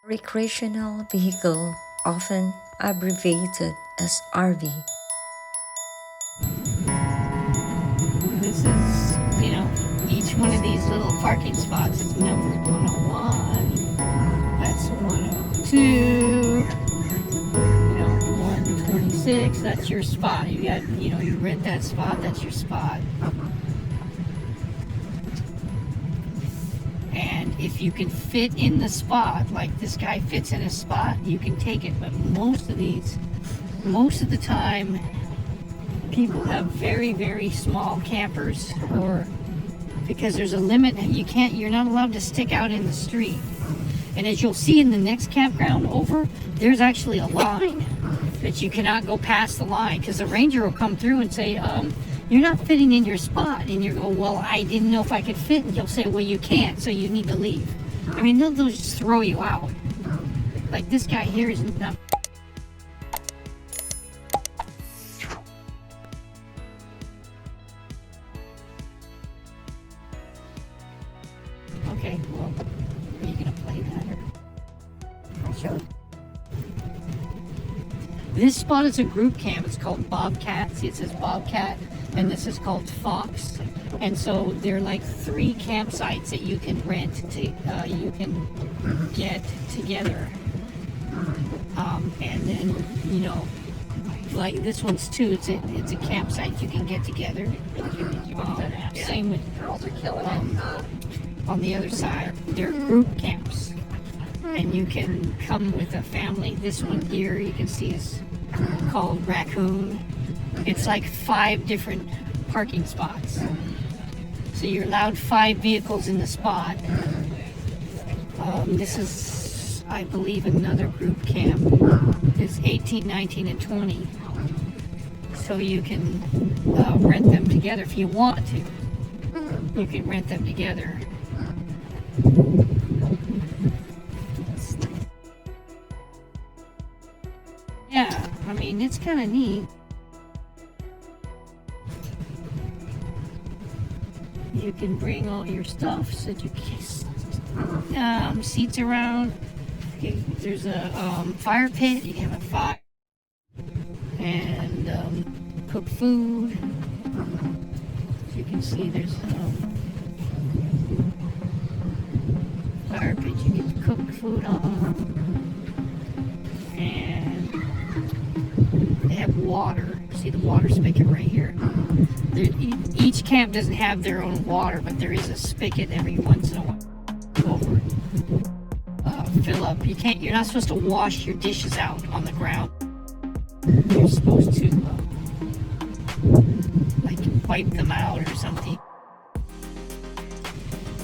Recreational vehicle, often abbreviated as RV. This is, each one of these little parking spots is numbered 101. That's 102. 126. That's your spot. You got, you rent that spot. That's your spot. And if you can fit in the spot, like this guy fits in a spot, you can take it. But most of the time, people have very, very small campers, or because there's a limit, you're not allowed to stick out in the street. And as you'll see in the next campground over, there's actually a line that you cannot go past the line, because the ranger will come through and say, you're not fitting in your spot. And you go, well, I didn't know if I could fit. And he'll say, well, you can't, so you need to leave. I mean, they'll just throw you out. Like this guy here is not. Okay, well, are you going to play that? Or I'll show you. This spot is a group camp. It's called Bobcat. See, it says Bobcat, and this is called Fox. And so they're like 3 campsites that you can rent. You can get together, and then like this one's too. It's a campsite you can get together. Same with on the other side. They're group camps, and you can come with a family. This one here you can see is called Raccoon. It's like 5 different parking spots. So you're allowed 5 vehicles in the spot. This is, I believe, another group camp. It's 18, 19, and 20. So you can rent them together if you want to. You can rent them together. Yeah, I mean, it's kind of neat. You can bring all your stuff so that you can seats around. Okay, there's a fire pit. You can have a fire and cook food. As you can see, there's fire pit you can cook food on. And they have water. See the water spigot right here. Each camp doesn't have their own water, but there is a spigot every once in a while. Over, fill up. You're not supposed to wash your dishes out on the ground. You're supposed to like wipe them out or something.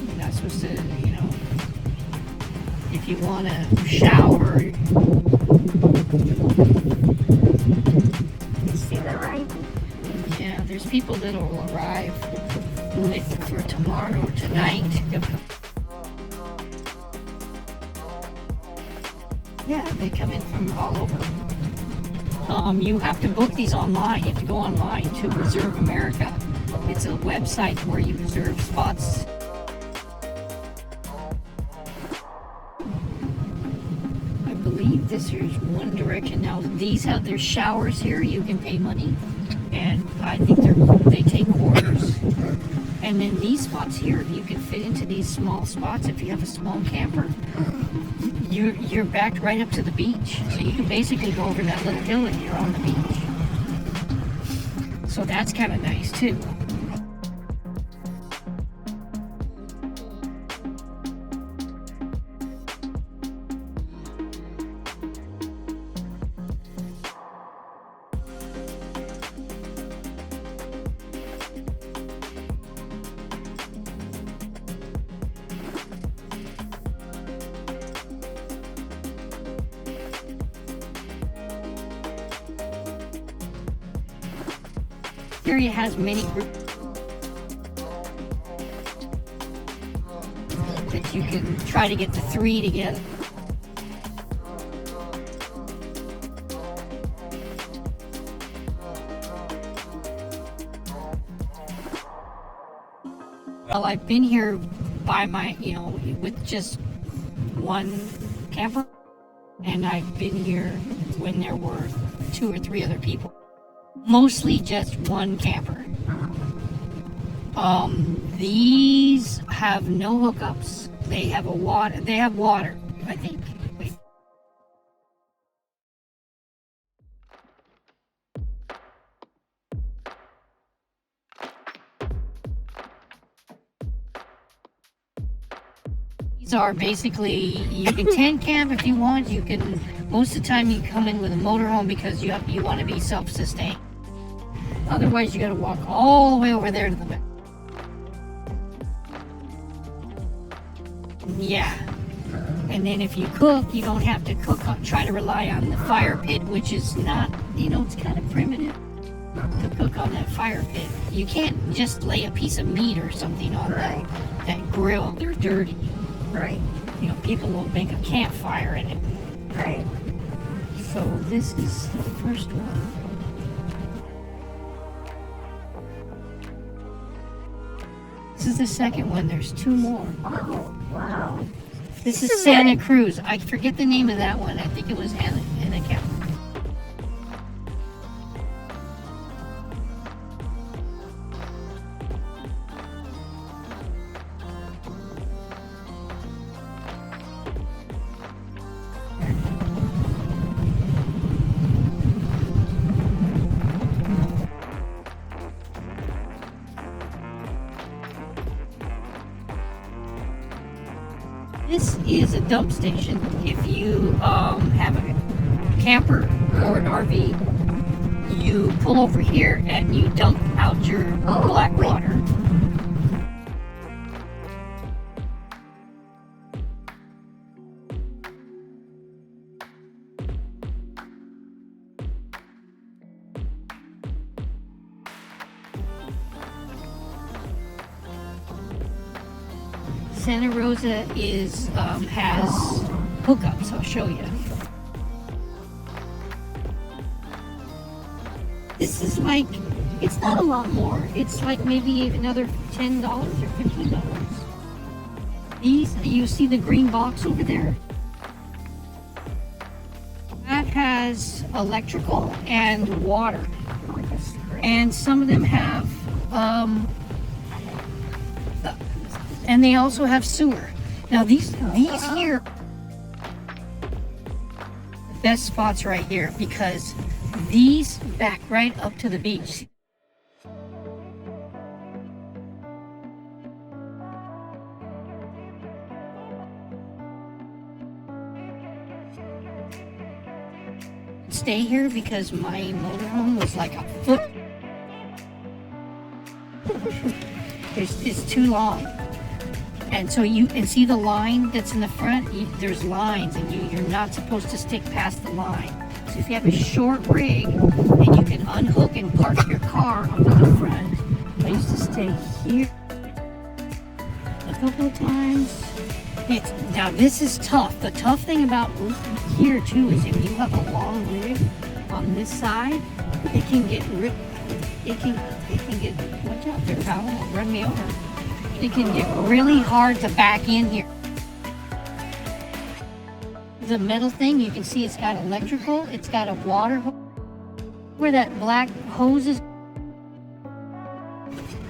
You're not supposed to, if you want to shower. See that right? Yeah, there's people that will arrive for tomorrow or tonight. Yeah, they come in from all over. You have to book these online. You have to go online to Reserve America. It's a website where you reserve spots. I believe this here is One Direction. Now these have their showers here. You can pay money, and I think they take quarters. And then these spots here, you can fit into these small spots if you have a small camper. You're backed right up to the beach, so you can basically go over that little hill and you're on the beach. So that's kind of nice too. Area has many groups that you can try to get the 3 together. Well, I've been here by with just one camper, and I've been here when there were 2 or 3 other people. Mostly just one camper. These have no hookups. They have water, I think. Wait. These are basically, you can tent camp if you want. You can, most of the time you come in with a motorhome because you want to be self-sustained. Otherwise you got to walk all the way over there to the back. Yeah. And then if you cook, you don't have to try to rely on the fire pit, which is not, it's kind of primitive to cook on that fire pit. You can't just lay a piece of meat or something on that grill. They're dirty. Right. People will make a campfire in it. Right. So this is the first one. This is the second one. There's 2 more. Oh, wow. This is Santa Cruz. I forget the name of that one. I think it was Anacapa. This is a dump station. If you have a camper or an RV, you pull over here and you dump out your black water. Santa Rosa has hookups. I'll show you. This is like, it's not a lot more. It's like maybe another $10 or $15. These, you see the green box over there? That has electrical and water. And some of them have, and they also have sewer. Now these here, the best spots right here, because these back right up to the beach. Stay here because my motorhome was like a foot. It's too long. And so you can see the line that's in the front, there's lines, and you're not supposed to stick past the line. So if you have a short rig and you can unhook and park your car onto the front. I used to stay here a couple of times. Now this is tough. The tough thing about here too is if you have a long rig on this side, it can get ripped. It can get, watch out there, pal, run me over. It can get really hard to back in here. The metal thing, you can see it's got electrical, it's got a water hose, where that black hose is.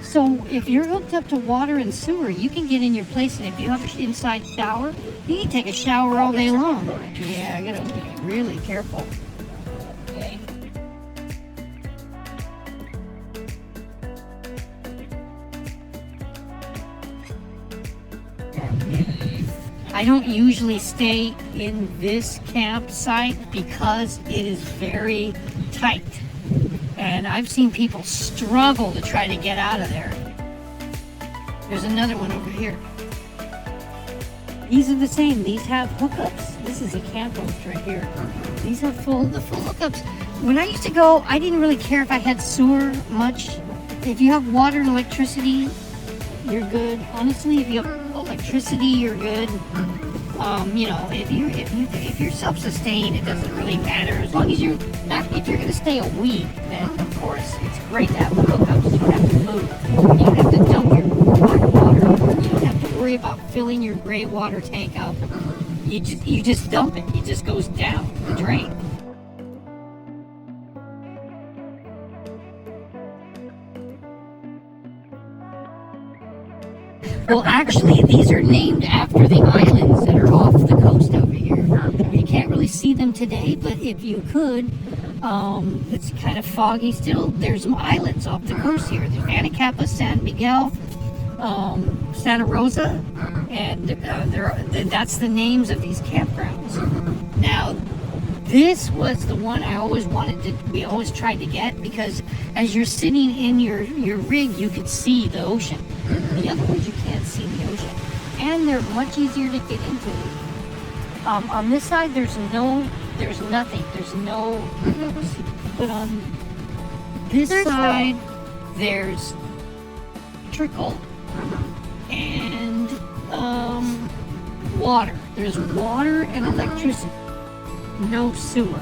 So if you're hooked up to water and sewer, you can get in your place, and if you have an inside shower, you can take a shower all day long. Yeah, I gotta be really careful. Okay. I don't usually stay in this campsite because it is very tight. And I've seen people struggle to try to get out of there. There's another one over here. These are the same. These have hookups. This is a camp host right here. These have the full hookups. When I used to go, I didn't really care if I had sewer much. If you have water and electricity, you're good. Honestly, if you have electricity, you're good. If you're self-sustained, it doesn't really matter. As long as you're not, if you're going to stay a week, then of course it's great to have the hookups. You don't have to move. You don't have to dump your black water. You don't have to worry about filling your gray water tank up. you just dump it. It just goes down the drain. Well, actually, these are named after the islands that are off the coast over here. You can't really see them today, but if you could, it's kind of foggy still. There's some islands off the coast here. There's Anacapa, San Miguel, Santa Rosa, and that's the names of these campgrounds. Now, this was the one I always we always tried to get, because as you're sitting in your rig, you could see the ocean. The other ones, you can't see the ocean. And they're much easier to get into. On this side, there's nothing. There's no, but on this side, there's trickle and water. There's water and electricity. No sewer.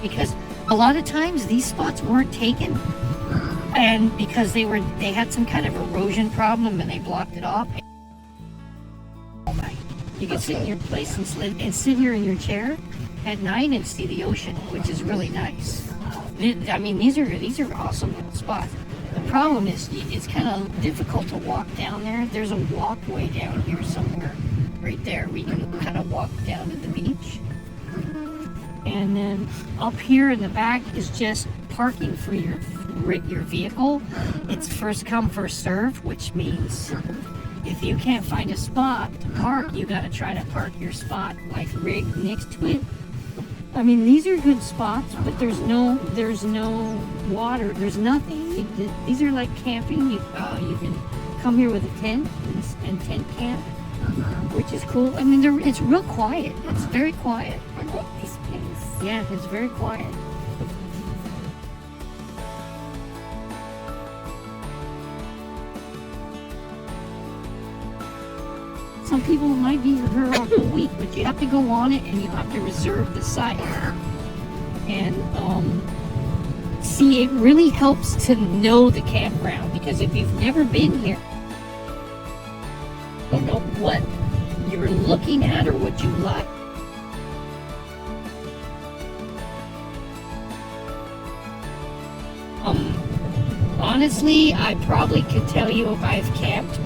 Because a lot of times these spots weren't taken, and because they had some kind of erosion problem and they blocked it off. You can sit in your place and sit here in your chair at night and see the ocean, which is really nice. I mean, these are awesome spots. The problem is it's kind of difficult to walk down there. There's a walkway down here somewhere, right there. We can kind of walk down to the beach. And then up here in the back is just parking for your vehicle. It's first come, first serve, which means if you can't find a spot to park, you got to try to park your spot like rig next to it. I mean, these are good spots, but there's no water. There's nothing. These are like camping. You can come here with a tent and tent camp, which is cool. I mean, it's real quiet. It's very quiet. I like this place. Yeah, it's very quiet. Some people might be here off a week, but you have to go on it and you have to reserve the site. And see, it really helps to know the campground, because if you've never been here, you don't know what you're looking at or what you like. Honestly, I probably could tell you if I've camped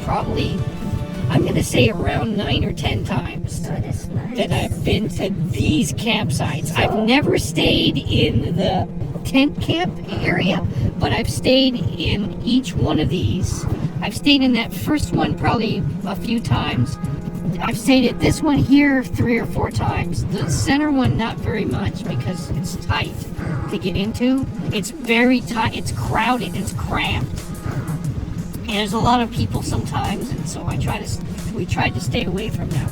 I'm going to say around 9 or 10 times that I've been to these campsites. I've never stayed in the tent camp area, but I've stayed in each one of these. I've stayed in that first one probably a few times. I've stayed at this one here 3 or 4 times. The center one, not very much, because it's tight to get into. It's very tight. It's crowded. It's cramped. And there's a lot of people sometimes, and so we tried to stay away from that.